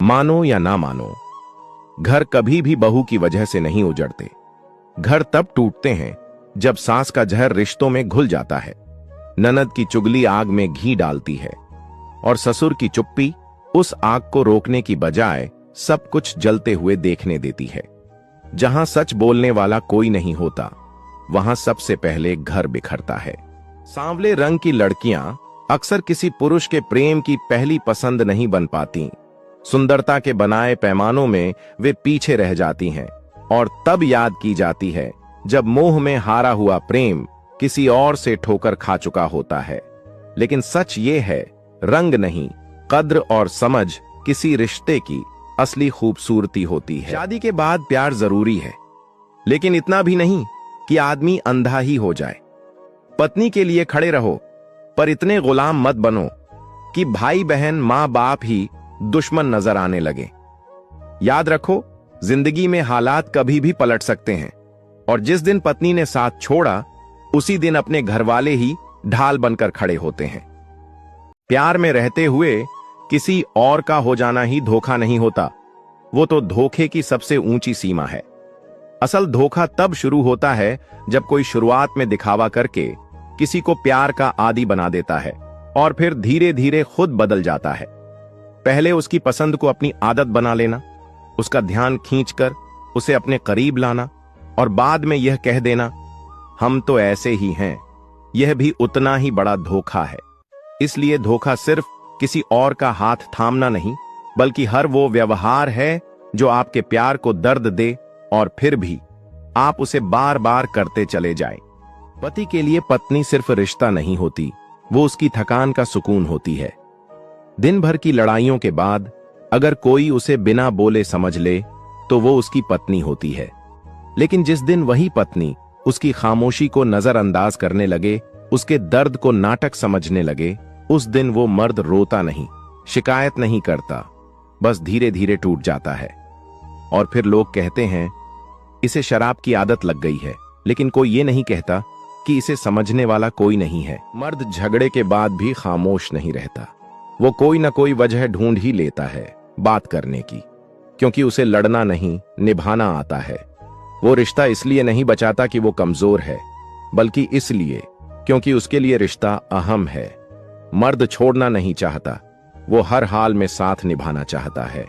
मानो या ना मानो, घर कभी भी बहू की वजह से नहीं उजड़ते। घर तब टूटते हैं जब सास का जहर रिश्तों में घुल जाता है, ननद की चुगली आग में घी डालती है और ससुर की चुप्पी उस आग को रोकने की बजाय सब कुछ जलते हुए देखने देती है। जहां सच बोलने वाला कोई नहीं होता, वहां सबसे पहले घर बिखरता है। सांवले रंग की लड़कियां अक्सर किसी पुरुष के प्रेम की पहली पसंद नहीं बन पाती। सुंदरता के बनाए पैमानों में वे पीछे रह जाती हैं और तब याद की जाती है जब मोह में हारा हुआ प्रेम किसी और से ठोकर खा चुका होता है। लेकिन सच ये है, रंग नहीं, कद्र और समझ किसी रिश्ते की असली खूबसूरती होती है। शादी के बाद प्यार जरूरी है, लेकिन इतना भी नहीं कि आदमी अंधा ही हो जाए। पत्नी के लिए खड़े रहो, पर इतने गुलाम मत बनो कि भाई बहन मां बाप ही दुश्मन नजर आने लगे। याद रखो, जिंदगी में हालात कभी भी पलट सकते हैं और जिस दिन पत्नी ने साथ छोड़ा, उसी दिन अपने घरवाले ही ढाल बनकर खड़े होते हैं। प्यार में रहते हुए किसी और का हो जाना ही धोखा नहीं होता, वो तो धोखे की सबसे ऊंची सीमा है। असल धोखा तब शुरू होता है जब कोई शुरुआत में दिखावा करके किसी को प्यार का आदी बना देता है और फिर धीरे धीरे खुद बदल जाता है। पहले उसकी पसंद को अपनी आदत बना लेना, उसका ध्यान खींचकर उसे अपने करीब लाना और बाद में यह कह देना, हम तो ऐसे ही हैं। यह भी उतना ही बड़ा धोखा है। इसलिए धोखा सिर्फ किसी और का हाथ थामना नहीं, बल्कि हर वो व्यवहार है जो आपके प्यार को दर्द दे और फिर भी आप उसे बार बार करते चले जाएं। पति के लिए पत्नी सिर्फ रिश्ता नहीं होती, वो उसकी थकान का सुकून होती है। दिन भर की लड़ाइयों के बाद अगर कोई उसे बिना बोले समझ ले तो वो उसकी पत्नी होती है। लेकिन जिस दिन वही पत्नी उसकी खामोशी को नजरअंदाज करने लगे, उसके दर्द को नाटक समझने लगे, उस दिन वो मर्द रोता नहीं, शिकायत नहीं करता, बस धीरे धीरे टूट जाता है। और फिर लोग कहते हैं इसे शराब की आदत लग गई है, लेकिन कोई ये नहीं कहता कि इसे समझने वाला कोई नहीं है। मर्द झगड़े के बाद भी खामोश नहीं रहता, वो कोई ना कोई वजह ढूंढ ही लेता है बात करने की, क्योंकि उसे लड़ना नहीं निभाना आता है। वो रिश्ता इसलिए नहीं बचाता कि वो कमजोर है, बल्कि इसलिए क्योंकि उसके लिए रिश्ता अहम है। मर्द छोड़ना नहीं चाहता, वो हर हाल में साथ निभाना चाहता है।